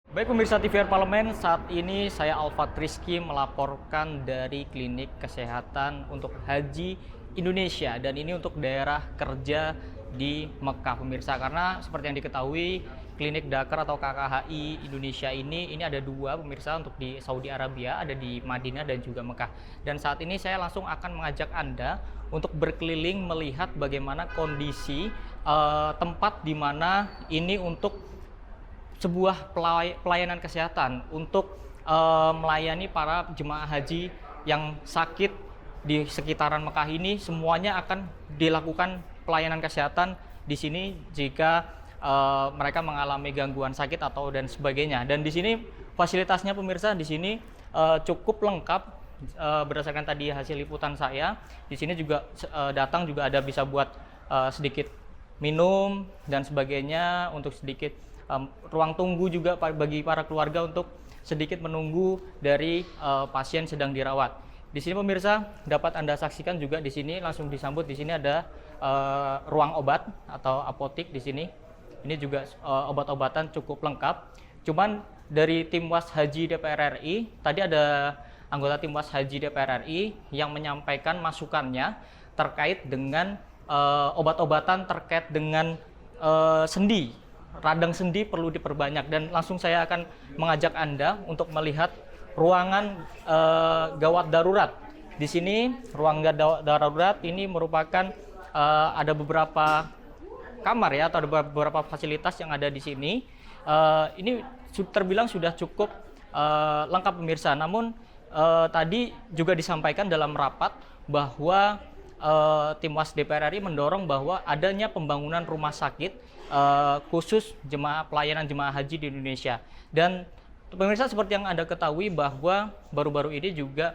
Baik pemirsa TVR Parlemen, saat ini saya Alfat Rizky melaporkan dari Klinik Kesehatan untuk Haji Indonesia, dan ini untuk daerah kerja di Mekah pemirsa, karena seperti yang diketahui Klinik Dakar atau KKHI Indonesia ini ada dua pemirsa, untuk di Saudi Arabia, ada di Madinah dan juga Mekah. Dan saat ini saya langsung akan mengajak Anda untuk berkeliling melihat bagaimana kondisi tempat di mana ini untuk sebuah pelayanan kesehatan untuk melayani para jemaah haji yang sakit di sekitaran Mekah ini. Semuanya akan dilakukan pelayanan kesehatan di sini jika mereka mengalami gangguan sakit atau dan sebagainya. Dan di sini fasilitasnya pemirsa di sini cukup lengkap, berdasarkan tadi hasil liputan saya. Di sini juga datang juga ada bisa buat sedikit minum dan sebagainya, untuk sedikit ruang tunggu juga bagi para keluarga untuk sedikit menunggu dari pasien sedang dirawat. Di sini pemirsa dapat Anda saksikan juga di sini langsung disambut. Di sini ada ruang obat atau apotik di sini. Ini juga obat-obatan cukup lengkap. Cuman dari tim Was Haji DPR RI, tadi ada anggota tim Was Haji DPR RI yang menyampaikan masukannya terkait dengan obat-obatan terkait dengan sendi. Radang sendi perlu diperbanyak, dan langsung saya akan mengajak Anda untuk melihat ruangan gawat darurat. Di sini ruang darurat ini merupakan ada beberapa kamar ya, atau ada beberapa fasilitas yang ada di sini. Ini terbilang sudah cukup lengkap pemirsa. Namun tadi juga disampaikan dalam rapat bahwa tim Was DPR RI mendorong bahwa adanya pembangunan rumah sakit khusus pelayanan jemaah haji di Indonesia. Dan pemirsa, seperti yang Anda ketahui bahwa baru-baru ini juga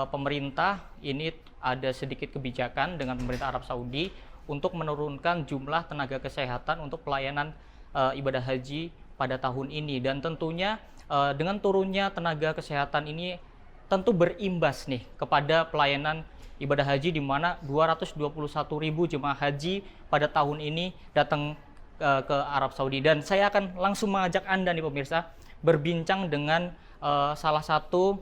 pemerintah ini ada sedikit kebijakan dengan pemerintah Arab Saudi untuk menurunkan jumlah tenaga kesehatan untuk pelayanan ibadah haji pada tahun ini. Dan tentunya dengan turunnya tenaga kesehatan ini tentu berimbas nih kepada pelayanan ibadah haji, di mana 221.000 jemaah haji pada tahun ini datang ke Arab Saudi. Dan saya akan langsung mengajak Anda nih pemirsa berbincang dengan salah satu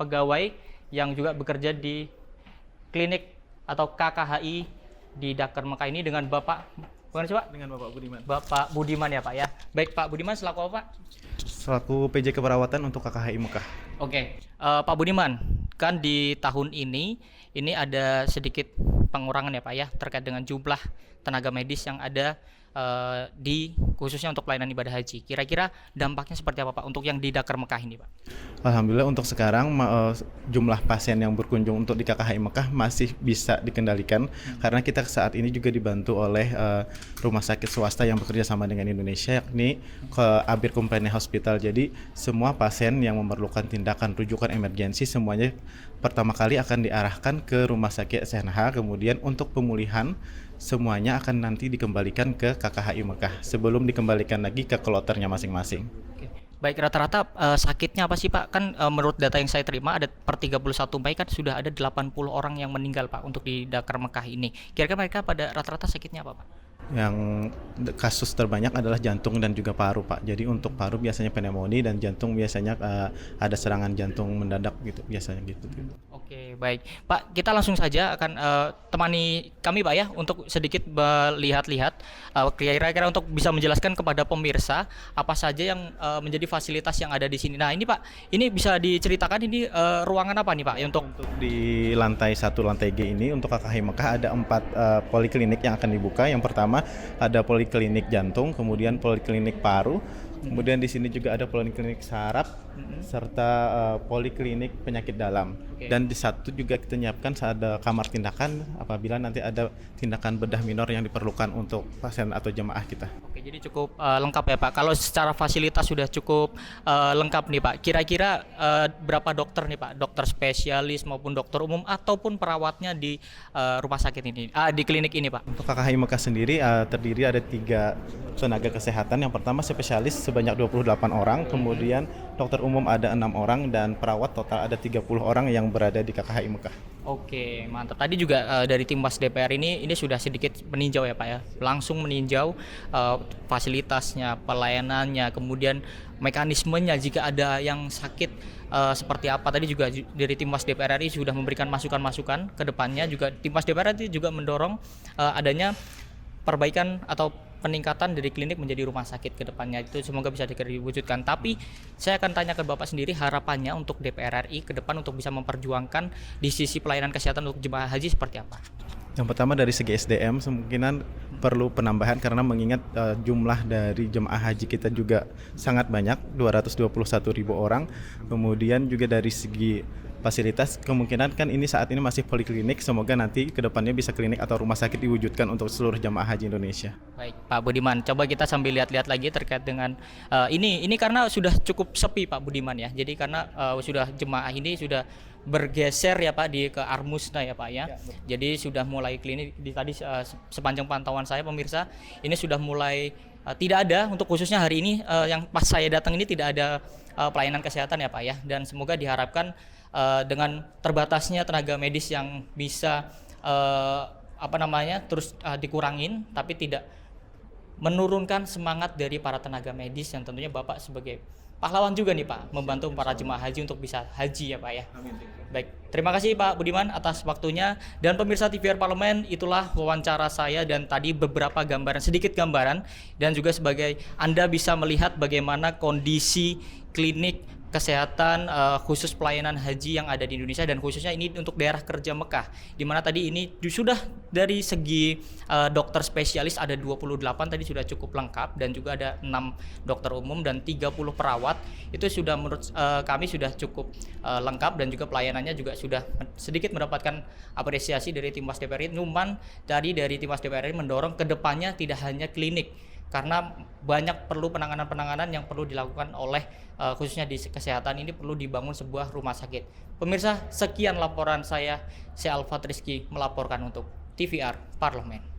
pegawai yang juga bekerja di klinik atau KKHI di Dakar Mekah ini, dengan Bapak, bukan sih Pak? Dengan Bapak Budiman. Bapak Budiman ya Pak ya. Baik Pak Budiman, selaku apa Pak? Selaku PJ Keperawatan untuk KKHI Mekah. Oke, Pak Budiman, kan di tahun ini ada sedikit pengurangan ya Pak ya, terkait dengan jumlah tenaga medis yang ada di khususnya untuk pelayanan ibadah haji. Kira-kira dampaknya seperti apa Pak untuk yang di Dakar Mekah ini Pak? Alhamdulillah untuk sekarang jumlah pasien yang berkunjung untuk di KKHI Mekah masih bisa dikendalikan, karena kita saat ini juga dibantu oleh rumah sakit swasta yang bekerja sama dengan Indonesia, yakni Abir Company Hospital. Jadi semua pasien yang memerlukan tindakan rujukan emergensi semuanya pertama kali akan diarahkan ke rumah sakit SNH, kemudian untuk pemulihan semuanya akan nanti dikembalikan ke KKHI Mekah sebelum dikembalikan lagi ke kloternya masing-masing. Oke. Baik, rata-rata sakitnya apa sih Pak? Kan menurut data yang saya terima ada per 31 Mei kan sudah ada 80 orang yang meninggal Pak untuk di Dakar Mekah ini. Kira-kira mereka pada rata-rata sakitnya apa Pak? Yang kasus terbanyak adalah jantung dan juga paru Pak. Jadi untuk paru biasanya pneumonia, dan jantung biasanya ada serangan jantung mendadak gitu biasanya gitu. Oke, baik Pak, kita langsung saja akan temani kami Pak ya untuk sedikit melihat-lihat kira-kira untuk bisa menjelaskan kepada pemirsa apa saja yang menjadi fasilitas yang ada di sini. Nah ini Pak, ini bisa diceritakan ini ruangan apa nih Pak ya untuk di lantai 1 lantai G ini untuk KKHI Mekah ada 4 poliklinik yang akan dibuka. Yang pertama ada poliklinik jantung, kemudian poliklinik paru, kemudian di sini juga ada poliklinik saraf serta poliklinik penyakit dalam. Dan di satu juga kita nyiapkan ada kamar tindakan apabila nanti ada tindakan bedah minor yang diperlukan untuk pasien atau jemaah kita. Oke, jadi cukup lengkap ya Pak. Kalau secara fasilitas sudah cukup lengkap nih Pak. Kira-kira berapa dokter nih Pak? Dokter spesialis maupun dokter umum ataupun perawatnya di rumah sakit ini, di klinik ini Pak? Untuk KKHI Mekah sendiri terdiri ada 3 tenaga kesehatan. Yang pertama spesialis sebanyak 28 orang, kemudian dokter umum ada 6 orang, dan perawat total ada 30 orang yang berada di KKHI Mekah. Oke, mantap. Tadi juga dari Timbas DPR ini sudah sedikit meninjau ya Pak ya, langsung meninjau fasilitasnya, pelayanannya, kemudian mekanismenya jika ada yang sakit seperti apa. Tadi juga dari Timbas DPR RI sudah memberikan masukan-masukan ke depannya. Juga Timbas DPR RI juga mendorong adanya perbaikan atau peningkatan dari klinik menjadi rumah sakit ke depannya. Itu semoga bisa diwujudkan. Tapi saya akan tanya ke Bapak sendiri, harapannya untuk DPR RI ke depan untuk bisa memperjuangkan di sisi pelayanan kesehatan untuk jemaah haji seperti apa? Yang pertama dari segi SDM kemungkinan perlu penambahan karena mengingat jumlah dari jemaah haji kita juga sangat banyak, 221.000 orang. Kemudian juga dari segi fasilitas kemungkinan kan ini saat ini masih poliklinik, semoga nanti kedepannya bisa klinik atau rumah sakit diwujudkan untuk seluruh jemaah haji Indonesia. Baik Pak Budiman, coba kita sambil lihat-lihat lagi terkait dengan ini karena sudah cukup sepi Pak Budiman ya, jadi karena sudah jemaah ini sudah bergeser ya Pak ke Armusna ya Pak ya. Jadi sudah mulai klinik tadi sepanjang pantauan saya pemirsa ini sudah mulai tidak ada untuk khususnya hari ini yang pas saya datang ini tidak ada pelayanan kesehatan ya Pak ya, dan semoga diharapkan dengan terbatasnya tenaga medis yang bisa terus dikurangin, tapi tidak menurunkan semangat dari para tenaga medis yang tentunya Bapak sebagai pahlawan juga nih Pak, membantu para jemaah haji untuk bisa haji ya Pak ya. Amin. Baik, terima kasih Pak Budiman atas waktunya, dan pemirsa TVR Parlemen, itulah wawancara saya dan tadi beberapa gambaran, sedikit gambaran, dan juga sebagai Anda bisa melihat bagaimana kondisi klinik kesehatan khusus pelayanan haji yang ada di Indonesia, dan khususnya ini untuk daerah kerja Mekah, di mana tadi ini sudah dari segi dokter spesialis ada 28 tadi sudah cukup lengkap, dan juga ada 6 dokter umum dan 30 perawat. Itu sudah menurut kami sudah cukup lengkap, dan juga pelayanannya juga sudah sedikit mendapatkan apresiasi dari Timbas DPR RI. Cuman dari Timbas DPR RI mendorong ke depannya tidak hanya klinik, karena banyak perlu penanganan-penanganan yang perlu dilakukan oleh khususnya di kesehatan ini, perlu dibangun sebuah rumah sakit. Pemirsa, sekian laporan saya Alfat Rizky melaporkan untuk TVR Parlemen.